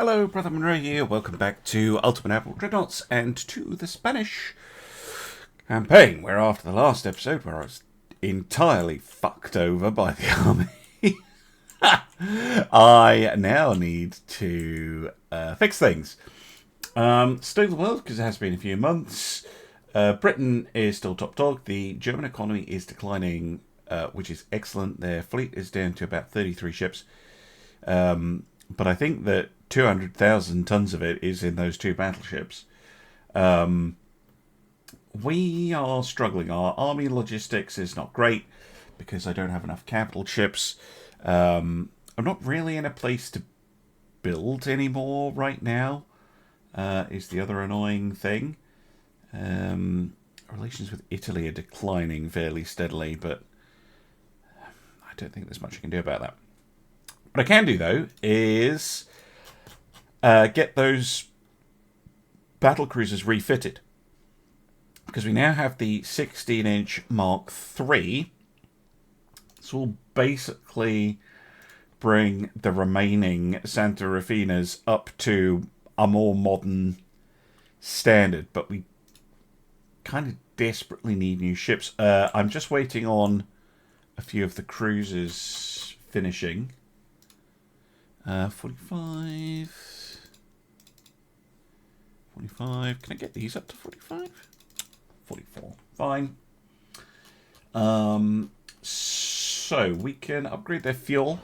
Hello, Brother Monroe here. Welcome back to Ultimate Admiral Dreadnoughts and to the Spanish campaign, where after the last episode, where I was entirely fucked over by the army, I now need to fix things. Still the world, because it has been a few months. Britain is still top dog. The German economy is declining, which is excellent. Their fleet is down to about 33 ships. But I think that 200,000 tons of it is in those two battleships. We are struggling. Our army logistics is not great because I don't have enough capital ships. I'm not really in a place to build anymore right now, is the other annoying thing. Relations with Italy are declining fairly steadily, but I don't think there's much I can do about that. What I can do, though, is get those battle cruisers refitted. Because we now have the 16-inch Mark III. This will basically bring the remaining Santa Rufinas up to a more modern standard. But we kind of desperately need new ships. I'm just waiting on a few of the cruisers finishing. 45. Can I get these up to 45? 44. Fine. So we can upgrade their fuel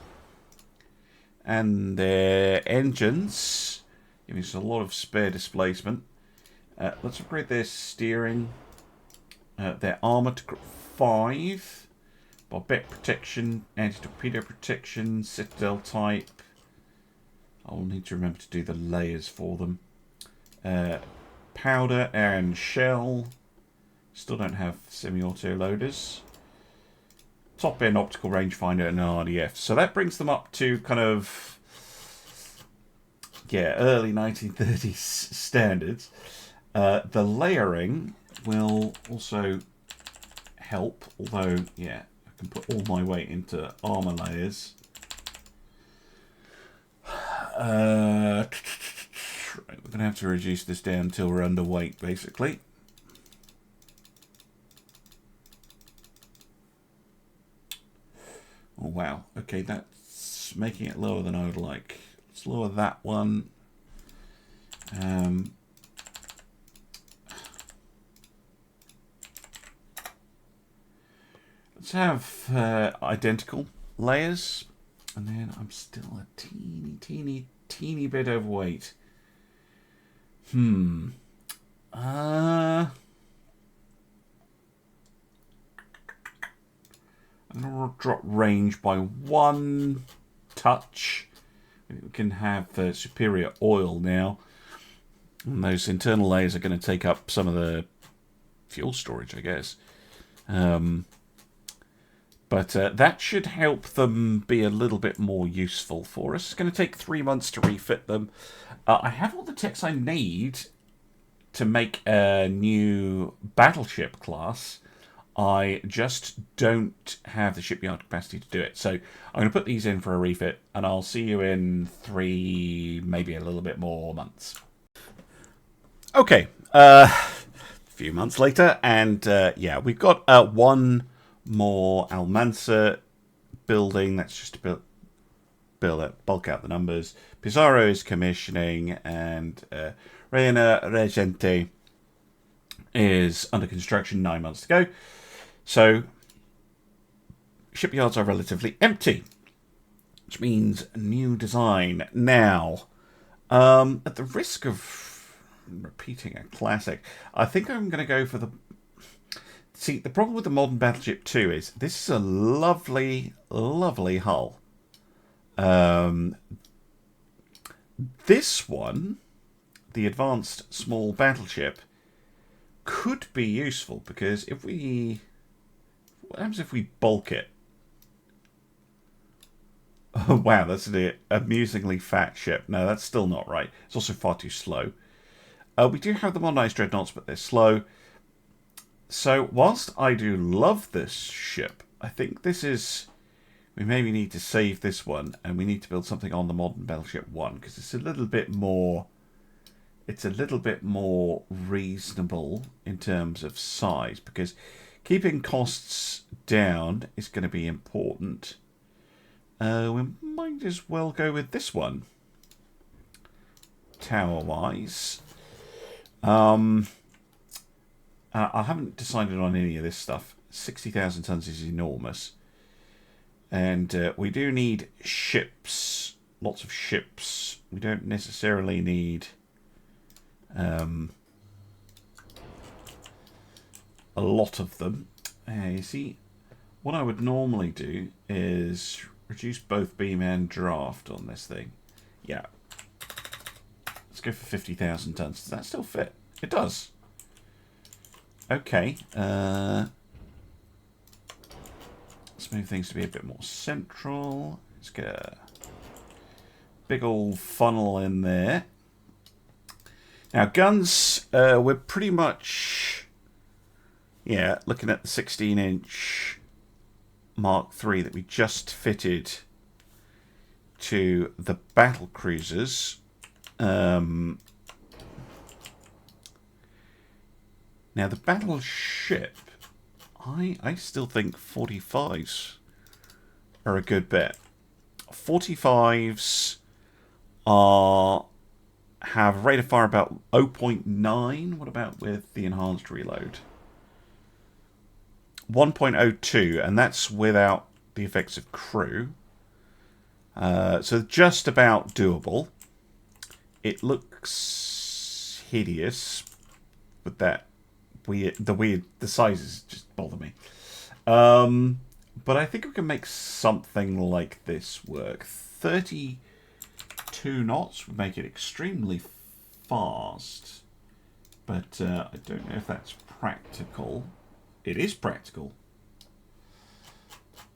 and their engines, giving us a lot of spare displacement. Let's upgrade their steering, their armor to 5, barbette protection, anti-torpedo protection, citadel type. I'll need to remember to do the layers for them. Powder and shell. Still don't have semi-auto loaders. Top end optical rangefinder and an RDF. So that brings them up to kind of, early 1930s standards. The layering will also help, although, I can put all my weight into armor layers. We're going to have to reduce this down until we're underweight, basically. Oh, wow. Okay, that's making it lower than I would like. Let's lower that one. Let's have identical layers. And then I'm still a teeny bit overweight. I'm going to drop range by 1 touch. We can have superior oil now. And those internal layers are going to take up some of the fuel storage, I guess. But that should help them be a little bit more useful for us. It's going to take 3 months to refit them. I have all the techs I need to make a new battleship class. I just don't have the shipyard capacity to do it. So I'm going to put these in for a refit, and I'll see you in 3, maybe a little bit more months. Okay, a few months later, and we've got one more Almanza building. That's just to bulk out the numbers. Pizarro is commissioning, and Reina Regente is under construction, 9 months to go. So shipyards are relatively empty, which means new design. Now, at the risk of repeating a classic, I think I'm going to go for the... See, the problem with the modern Battleship 2 is this is a lovely, lovely hull. This one, the advanced small battleship, could be useful because if we... What happens if we bulk it? Oh, wow, that's an amusingly fat ship. No, that's still not right. It's also far too slow. We do have the modernized dreadnoughts, but they're slow. So, whilst I do love this ship, I think this is we maybe need to save this one, and we need to build something on the modern battleship 1, because it's a little bit more... It's a little bit more reasonable in terms of size, because keeping costs down is going to be important. We might as well go with this one, tower-wise. I haven't decided on any of this stuff. 60,000 tons is enormous. And we do need ships. Lots of ships. We don't necessarily need a lot of them. You see, what I would normally do is reduce both beam and draft on this thing. Yeah. Let's go for 50,000 tons. Does that still fit? It does. Okay. Let's move things to be a bit more central. Let's get a big old funnel in there. Now, guns, we're pretty much, yeah, looking at the 16-inch Mark III that we just fitted to the battle cruisers. Now, the battleship, I still think 45s are a good bet. 45s have rate of fire about 0.9. What about with the enhanced reload? 1.02, and that's without the effects of crew. So just about doable. It looks hideous with that the sizes just bother me. But I think we can make something like this work. 32 knots would make it extremely fast, but I don't know if that's practical. It is practical.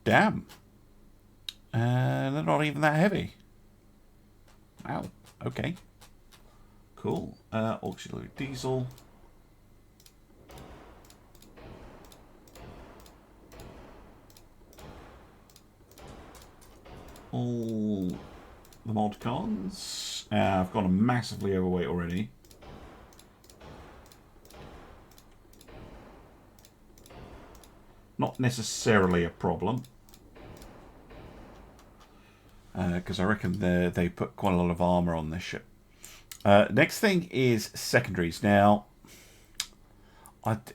Damn. They're not even that heavy. Wow. Okay. Cool. Auxiliary diesel. All the mod cons. I've gone massively overweight already. Not necessarily a problem, because I reckon they put quite a lot of armor on this ship. Next thing is secondaries. Now,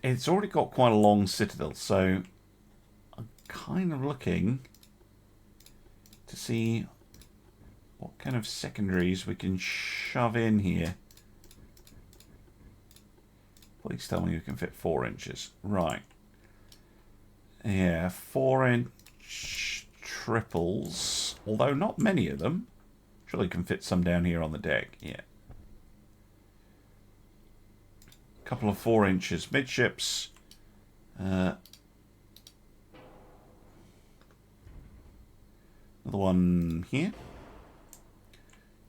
it's already got quite a long citadel, so I'm kind of looking to see what kind of secondaries we can shove in here. Please tell me you can fit 4 inches. Right. Yeah, 4-inch triples, although not many of them. Surely you can fit some down here on the deck. Yeah. A couple of 4 inches midships. Another one here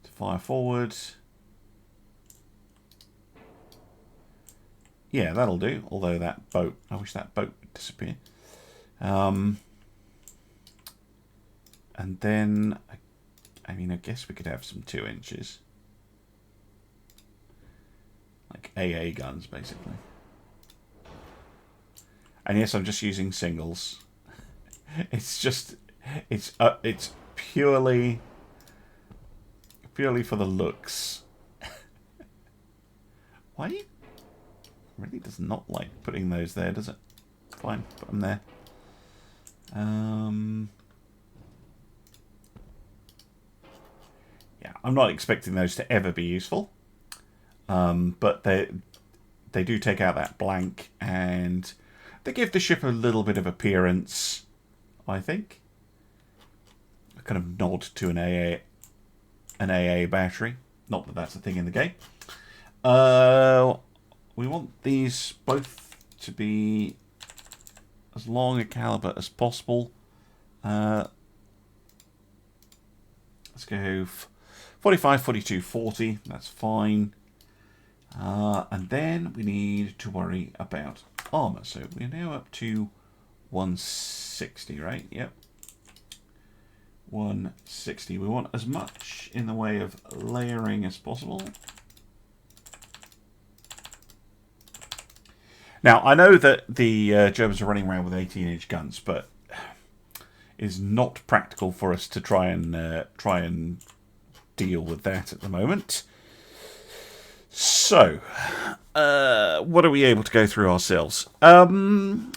to fire forward. Yeah, that'll do. Although that boat, I wish that boat would disappear. And then, I mean, I guess we could have some 2 inches. Like AA guns, basically. And yes, I'm just using singles. It's just, it's purely for the looks. Why? It really does not like putting those there, does it? Fine, put them there. Yeah, I'm not expecting those to ever be useful, but they do take out that blank, and they give the ship a little bit of appearance, I think. A kind of nod to an AA battery. Not that that's a thing in the game. We want these both to be as long a caliber as possible. Let's go 45, 42, 40. That's fine. And then we need to worry about armor. So we're now up to 160, right? Yep. 160. We want as much in the way of layering as possible. Now, I know that the Germans are running around with 18-inch guns, but it is not practical for us to try and deal with that at the moment. So, what are we able to go through ourselves? I mean,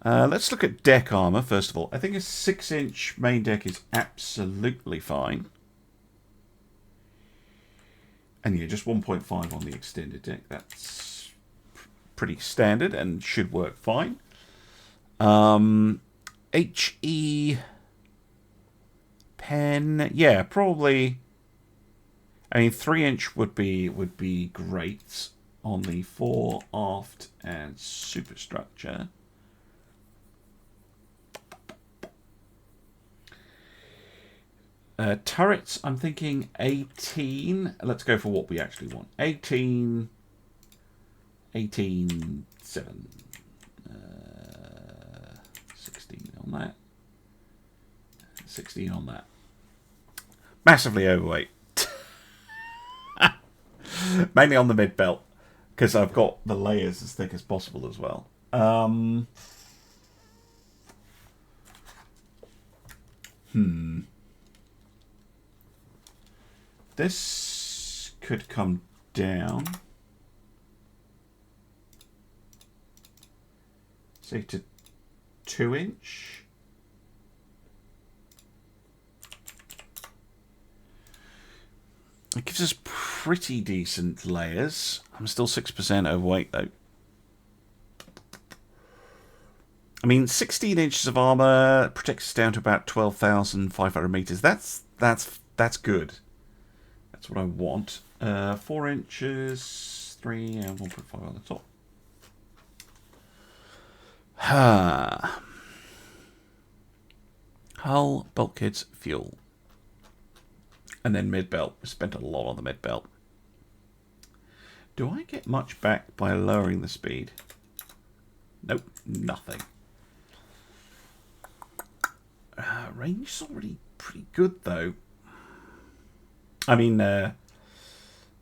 let's look at deck armor first of all. I think a 6-inch main deck is absolutely fine. And yeah, just 1.5 on the extended deck. That's pretty standard and should work fine. HE pen, yeah, probably. I mean, 3-inch would be great on the fore, aft, and superstructure. Turrets, I'm thinking 18. Let's go for what we actually want. 18, 7. 16 on that. 16 on that. Massively overweight. Mainly on the mid belt, because I've got the layers as thick as possible as well. This could come down, say, to 2-inch. It gives us pretty decent layers. I'm still 6% overweight, though. I mean, 16 inches of armor protects us down to about 12,500 meters. That's good. That's what I want. 4 inches, 3 and 1.5 on the top. Hull, bulkheads, fuel. And then mid-belt. We spent a lot on the mid-belt. Do I get much back by lowering the speed? Nope, nothing. Range is already pretty good, though. I mean,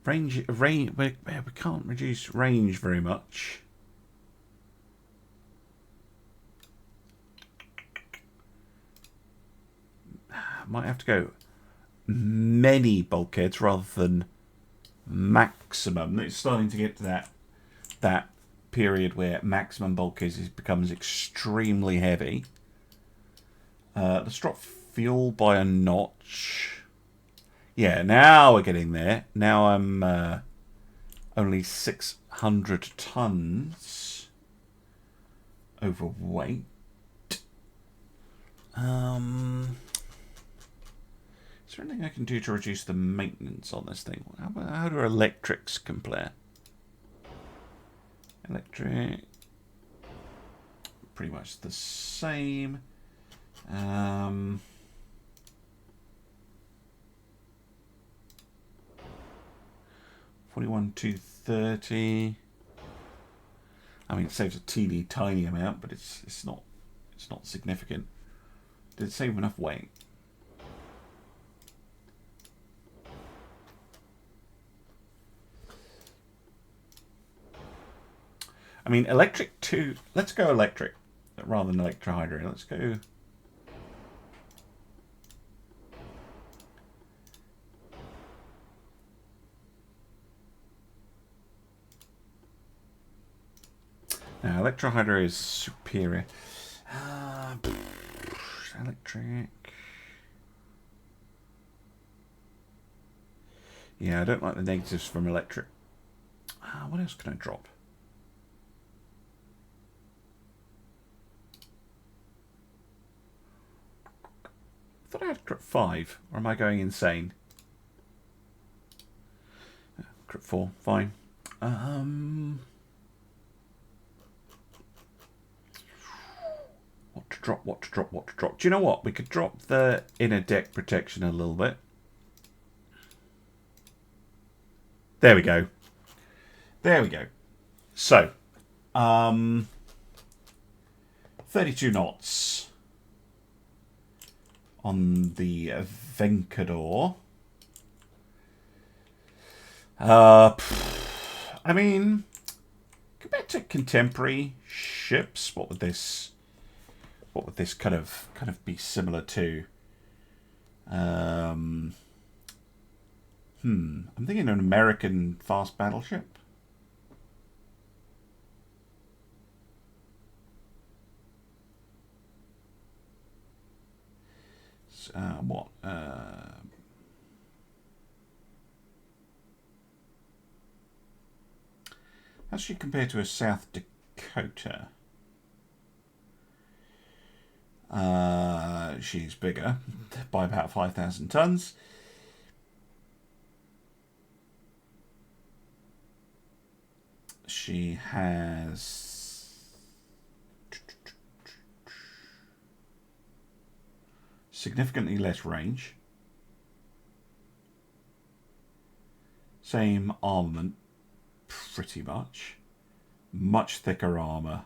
range. We can't reduce range very much. Might have to go many bulkheads rather than maximum. It's starting to get to that period where maximum bulkheads becomes extremely heavy. Let's drop fuel by a notch. Yeah, now we're getting there. Now I'm only 600 tons overweight. Is there anything I can do to reduce the maintenance on this thing? How do electrics compare? Electric, pretty much the same. 41,230. I mean, it saves a teeny tiny amount, but it's not significant. Did it save enough weight? I mean, electric 2. Let's go electric rather than electrohydro. Let's go. Now, electrohydro is superior. Electric. Yeah, I don't like the negatives from electric. What else can I drop? I thought I had crit 5, or am I going insane? Crit 4, fine. What to drop, what to drop, what to drop. Do you know what? We could drop the inner deck protection a little bit. There we go. There we go. So, 32 knots on the Vendar. I mean, compared to contemporary ships, what would this kind of be similar to? I'm thinking an American fast battleship. What? How's she compared to a South Dakota? She's bigger by about 5,000 tons. She has significantly less range. Same armament, pretty much. Much thicker armor.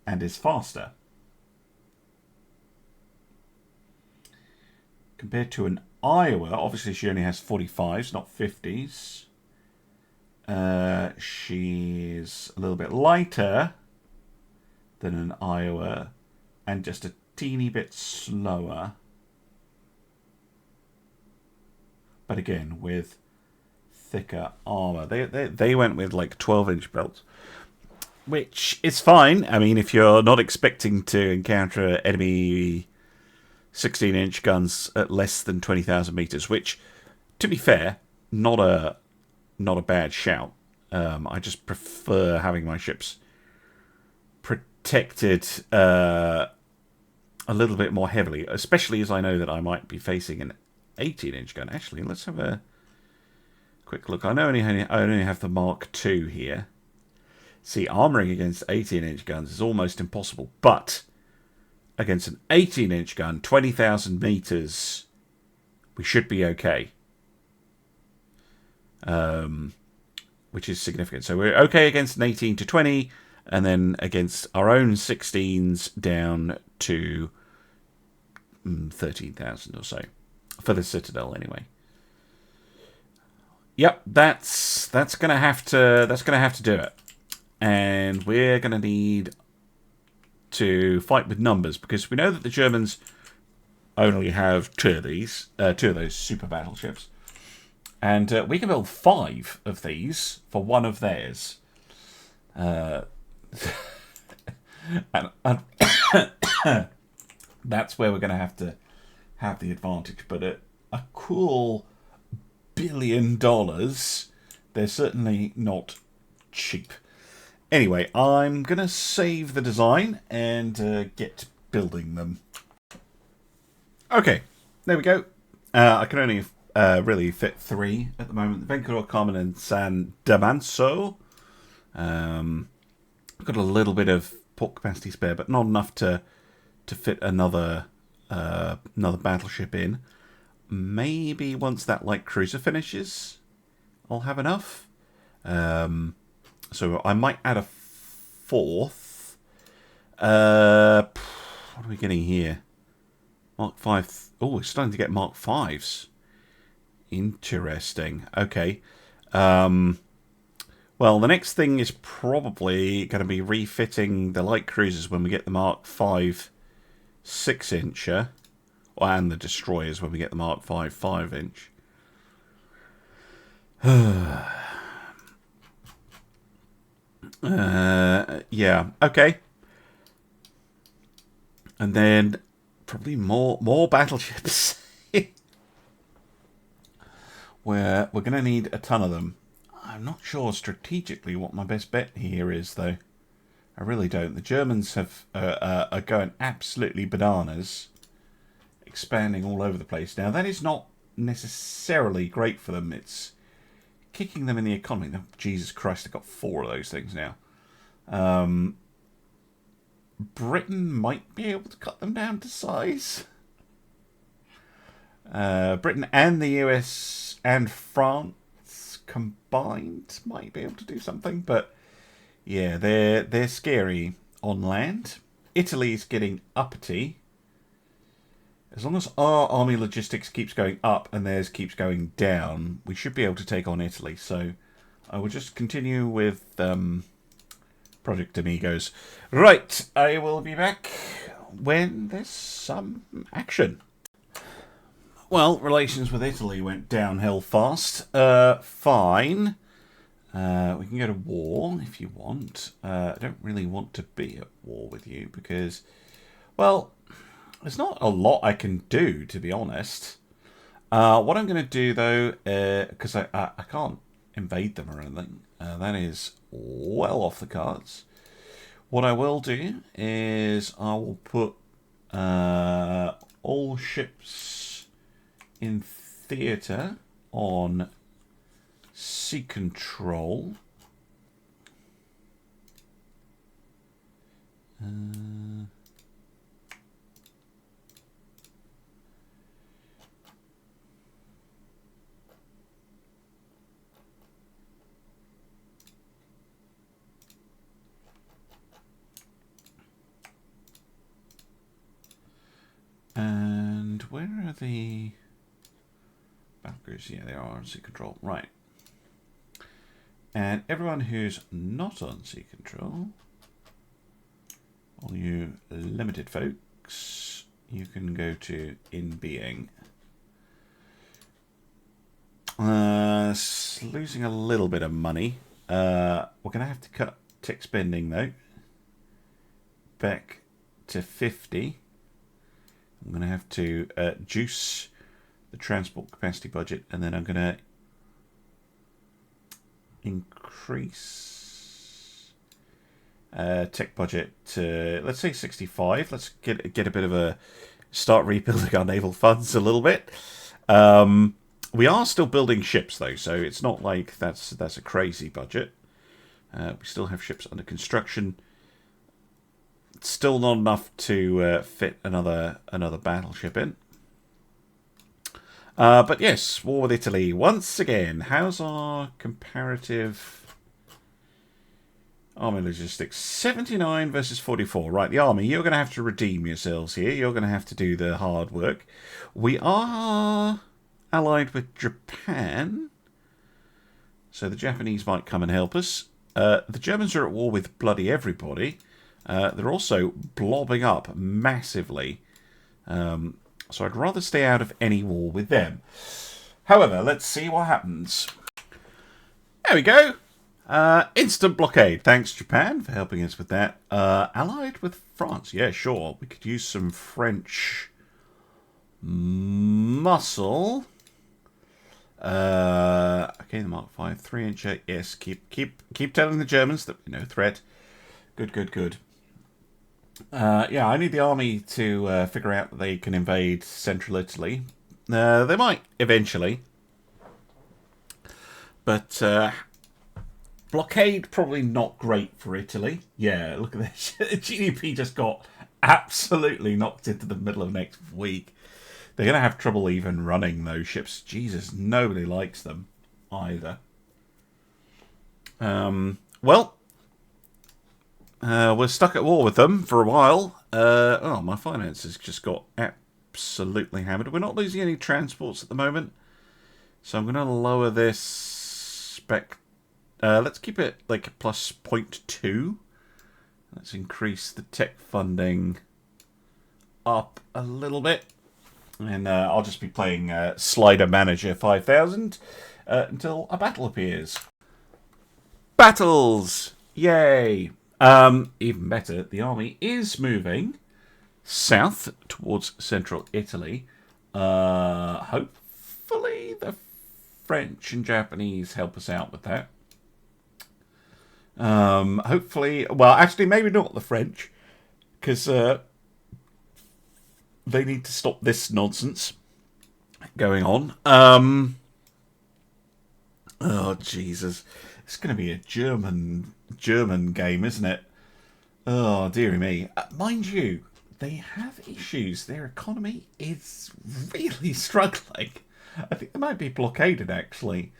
And is faster. Compared to an Iowa, obviously she only has 45s, not 50s. She's a little bit lighter than an Iowa and just a teeny bit slower. But again, with thicker armor. They went with like 12-inch belts, which is fine. I mean, if you're not expecting to encounter enemy 16-inch guns at less than 20,000 meters, which, to be fair, not a bad shout. I just prefer having my ships protected a little bit more heavily, especially as I know that I might be facing an 18-inch gun. Actually, let's have a quick look. I only have the Mark II here. See, armoring against 18-inch guns is almost impossible, but against an 18-inch gun, 20,000 meters, we should be okay. Which is significant. So we're okay against an 18 to 20, and then against our own 16s down to 13,000 or so for the Citadel, anyway. Yep, that's gonna have to do it, and we're gonna need to fight with numbers because we know that the Germans only have two of those super battleships. And we can build 5 of these for one of theirs. And that's where we're going to have the advantage. But at a cool $1 billion, they're certainly not cheap. Anyway, I'm going to save the design and get building them. Okay, there we go. I can only really fit 3 at the moment. Vendar, Carmen, and San Damaso. I've got a little bit of port capacity spare, but not enough to fit another battleship in. Maybe once that light cruiser finishes, I'll have enough. So I might add a 4th. What are we getting here? Mark 5. Oh, we're starting to get Mark 5s. Interesting. Okay. Well, the next thing is probably going to be refitting the light cruisers when we get the Mark 5 6-incher, and the destroyers when we get the Mark 5 5-inch. Yeah. Okay. And then probably more battleships. Where we're going to need a ton of them. I'm not sure strategically what my best bet here is, though. I really don't. The Germans are going absolutely bananas, expanding all over the place. Now, that is not necessarily great for them. It's kicking them in the economy. Oh, Jesus Christ, I've got 4 of those things now. Britain might be able to cut them down to size. Britain and the US and France combined might be able to do something, but Yeah, they're scary on land. Italy's getting uppity. As long as our army logistics keeps going up and theirs keeps going down, we should be able to take on Italy. So I will just continue with Project Amigos. Right, I will be back when there's some action. Well, relations with Italy went downhill fast. Fine. We can go to war if you want. I don't really want to be at war with you because, well, there's not a lot I can do, to be honest. What I'm going to do, though, because I can't invade them or anything, that is well off the cards. What I will do is I will put all ships in theatre on sea control. And where are the backers? Yeah, they are on sea control. Right. And everyone who's not on sea control, all you limited folks, you can go to in being. Losing a little bit of money. We're going to have to cut tech spending, though. Back to 50. I'm going to have to juice the transport capacity budget, and then I'm going to increase tech budget to, let's say, 65. Let's get a bit of a start rebuilding our naval funds a little bit. We are still building ships, though, so it's not like that's a crazy budget. We still have ships under construction. Still not enough to fit another battleship in. But yes, war with Italy once again. How's our comparative army logistics? 79 versus 44. Right, the army, you're going to have to redeem yourselves here. You're going to have to do the hard work. We are allied with Japan, so the Japanese might come and help us. The Germans are at war with bloody everybody. They're also blobbing up massively. So I'd rather stay out of any war with them. However, let's see what happens. There we go. Instant blockade. Thanks, Japan, for helping us with that. Allied with France. Yeah, sure. We could use some French muscle. Okay, the Mark 5 3-incher. Yes, keep telling the Germans that we're no threat. Good. Yeah, I need the army to figure out that they can invade central Italy. They might eventually. But blockade, probably not great for Italy. Yeah, look at this. GDP just got absolutely knocked into the middle of next week. They're going to have trouble even running those ships. Jesus, nobody likes them either. Well, we're stuck at war with them for a while. Oh, my finances just got absolutely hammered. We're not losing any transports at the moment. So I'm going to lower this spec. Let's keep it like plus 0.2. Let's increase the tech funding up a little bit. And I'll just be playing Slider Manager 5000 until a battle appears. Battles! Yay! Even better, the army is moving south towards central Italy. Hopefully the French and Japanese help us out with that. Hopefully, well, actually, maybe not the French, because they need to stop this nonsense going on. Oh, Jesus. It's going to be a German game, isn't it? Oh, dearie me. Mind you, they have issues. Their economy is really struggling. I think they might be blockaded, actually.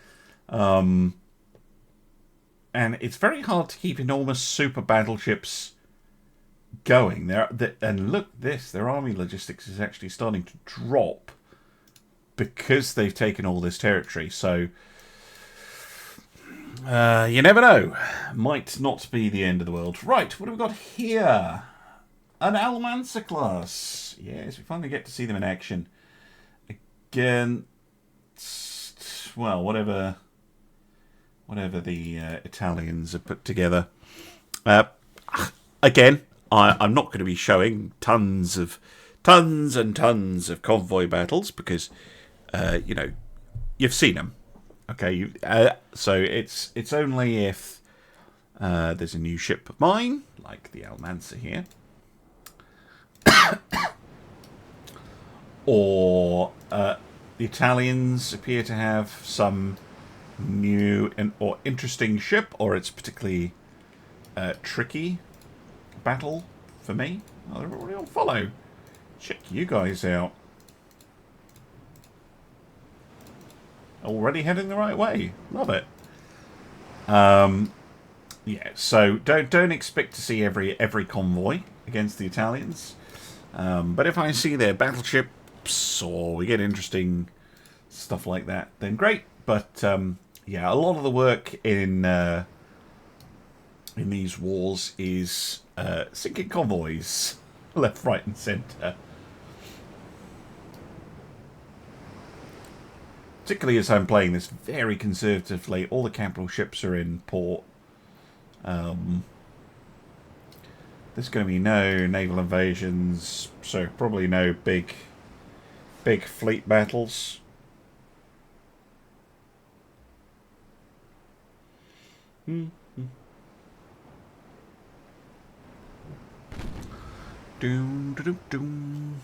And it's very hard to keep enormous super battleships going. And look, their army logistics is actually starting to drop because they've taken all this territory. So you never know. Might not be the end of the world. Right, what have we got here? An Almanza class. Yes, we finally get to see them in action. Again, well, whatever the Italians have put together. Again, I'm not going to be showing tons and tons of convoy battles because, you know, you've seen them. Okay, so it's only if there's a new ship of mine, like the Almanza here, or the Italians appear to have some new or interesting ship, or it's particularly tricky battle for me. Oh, they're already on follow. Check you guys out. Already heading the right way. Love it. Yeah, so don't expect to see every convoy against the Italians. But if I see their battleships or we get interesting stuff like that, then great. But yeah, a lot of the work in these wars is sinking convoys left, right, and centre. Particularly as I'm playing this very conservatively, all the capital ships are in port. There's going to be no naval invasions, so probably no big fleet battles. Doom, doom, doom.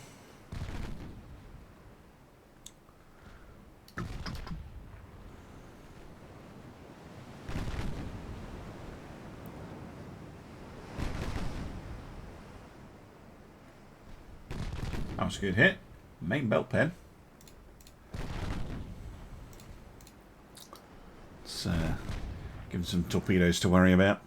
That was a good hit. Main belt pen. Let's give him some torpedoes to worry about.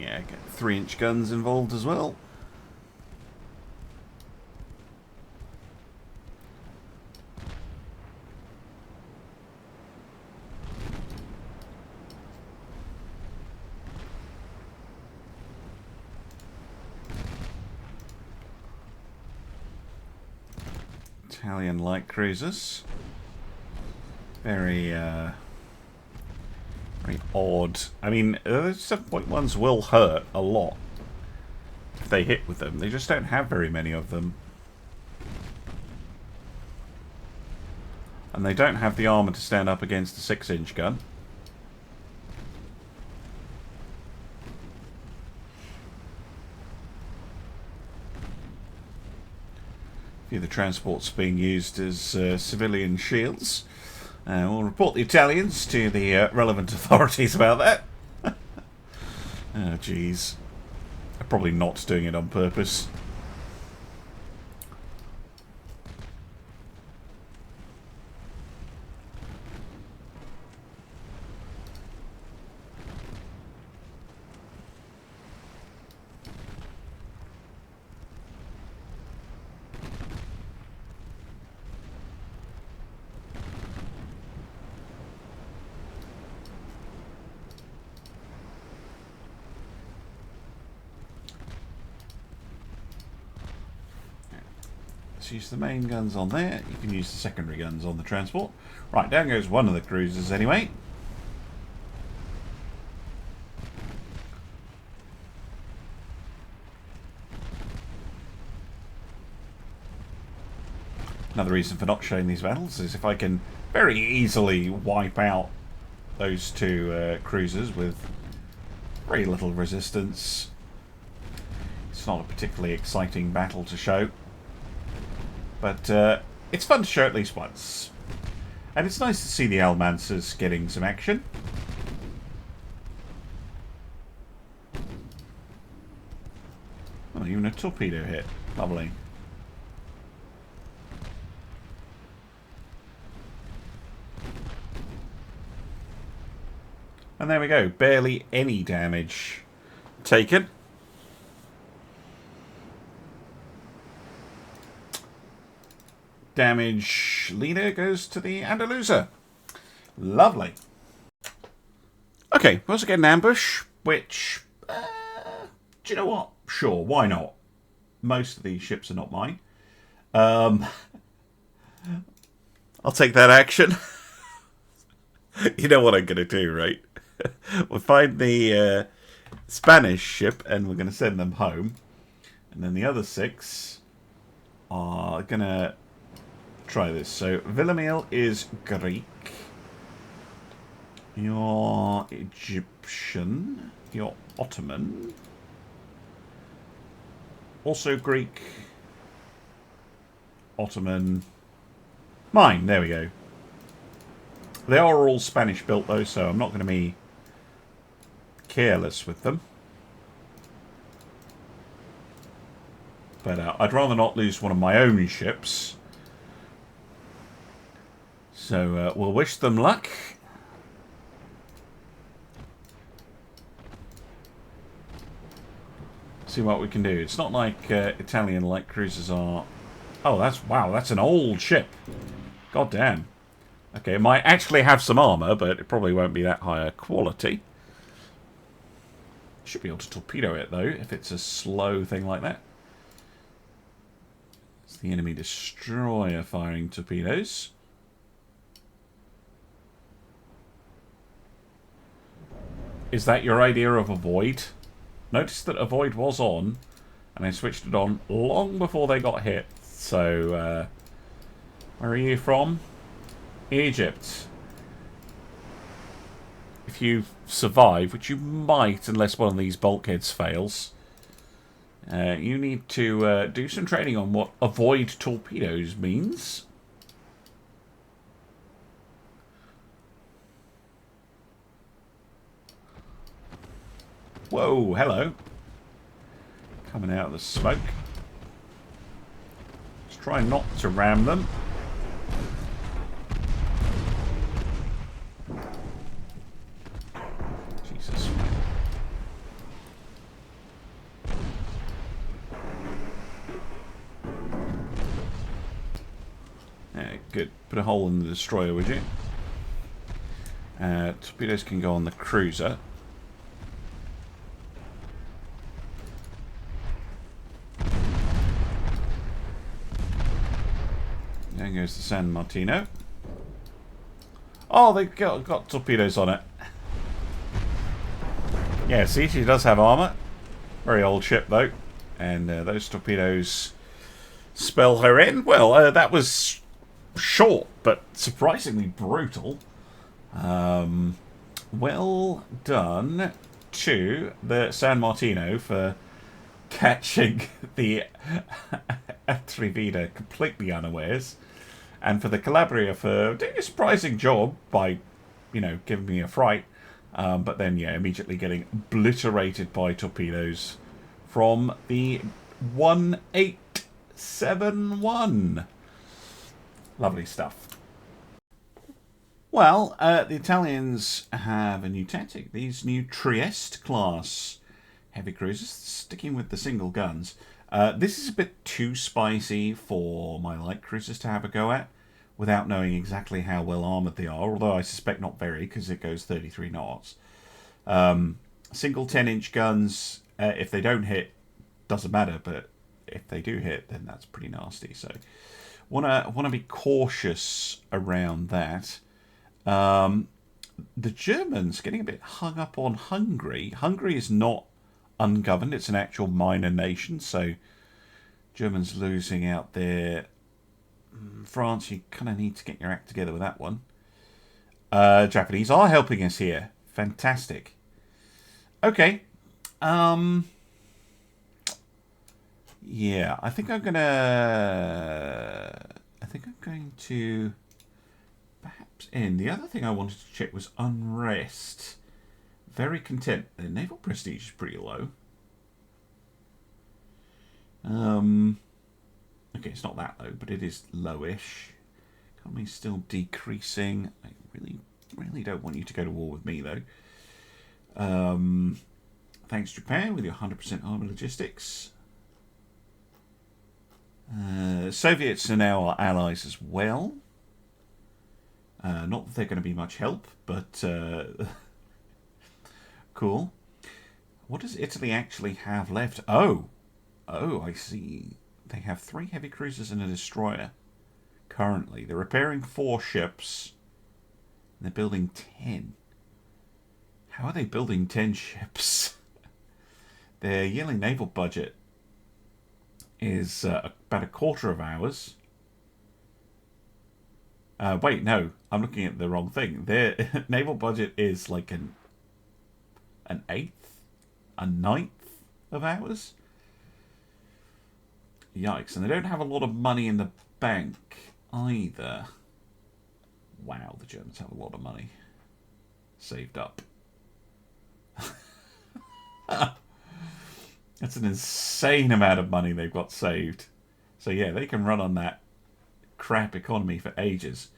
Yeah, get 3-inch guns involved as well. Italian light cruisers. Very odd. I mean, 7.1s will hurt a lot if they hit with them. They just don't have very many of them. And they don't have the armour to stand up against a 6-inch gun. A few of the transports being used as civilian shields. We'll report the Italians to the relevant authorities about that. Oh, jeez. They're probably not doing it on purpose. Use the main guns on there. You can use the secondary guns on the transport. Right, down goes one of the cruisers anyway. Another reason for not showing these battles is if I can very easily wipe out those two cruisers with very little resistance, it's It's not a particularly exciting battle to show. But it's fun to show at least once. And it's nice to see the Almancers getting some action. Oh, even a torpedo hit. Lovely. And there we go. Barely any damage taken. Damage leader goes to the Andalusia. Lovely. Okay, we also get an ambush, which... do you know what? Sure, why not? Most of these ships are not mine. I'll take that action. You know what I'm going to do, right? We'll find the Spanish ship and we're going to send them home. And then the other 6 are going to try this. So, Villamil is Greek. You're Egyptian. You're Ottoman. Also Greek. Ottoman. Mine. There we go. They are all Spanish built though, so I'm not going to be careless with them. But I'd rather not lose one of my own ships. So we'll wish them luck. See what we can do. It's not like Italian light cruisers are... Oh, that's an old ship. God damn. Okay, it might actually have some armour, but it probably won't be that higher quality. Should be able to torpedo it, though, if it's a slow thing like that. It's the enemy destroyer firing torpedoes. Is that your idea of a void? Notice that a void was on, and I switched it on long before they got hit. So, where are you from? Egypt. If you survive, which you might unless one of these bulkheads fails, you need to do some training on what avoid torpedoes means. Whoa, hello. Coming out of the smoke. Let's try not to ram them. Jesus. Yeah, good. Put a hole in the destroyer, would you? Torpedoes can go on the cruiser. There goes the San Martino. Oh, they've got torpedoes on it. Yeah, see, she does have armour. Very old ship, though. And those torpedoes spell her in. Well, that was short, but surprisingly brutal. Well done to the San Martino for catching the Atrevida completely unawares. And for the Calabria for doing a surprising job by, you know, giving me a fright. But then, yeah, immediately getting obliterated by torpedoes from the 1871. Lovely stuff. Well, the Italians have a new tactic. These new Trieste class heavy cruisers, sticking with the single guns. This is a bit too spicy for my light cruisers to have a go at without knowing exactly how well armoured they are, although I suspect not very because it goes 33 knots. Single 10-inch guns, if they don't hit, doesn't matter, but if they do hit, then that's pretty nasty. So wanna be cautious around that. The Germans getting a bit hung up on Hungary. Hungary is not ungoverned, it's an actual minor nation, so Germans losing out there. France, you kind of need to get your act together with that one. Japanese are helping us here. Fantastic. Okay. Yeah, I think I'm going to perhaps end. The other thing I wanted to check was unrest. Very content. Their naval prestige is pretty low. Okay, it's not that low, but it is lowish. Economy's still decreasing. I really don't want you to go to war with me, though. Thanks, Japan, with your 100% armor logistics. Soviets are now our allies as well. Not that they're going to be much help, but cool. What does Italy actually have left? Oh, I see. They have 3 heavy cruisers and a destroyer. Currently, they're repairing 4 ships. And they're building 10. How are they building 10 ships? Their yearly naval budget is about a quarter of ours. Wait, no, I'm looking at the wrong thing. Their naval budget is like an eighth, a ninth of ours. Yikes, and they don't have a lot of money in the bank either. Wow, the Germans have a lot of money saved up. That's an insane amount of money they've got saved. So yeah, they can run on that crap economy for ages.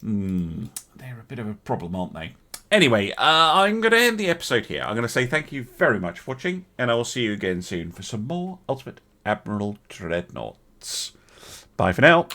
They're a bit of a problem, aren't they? Anyway, I'm going to end the episode here. I'm going to say thank you very much for watching, and I will see you again soon for some more Ultimate Admiral Dreadnoughts. Bye for now.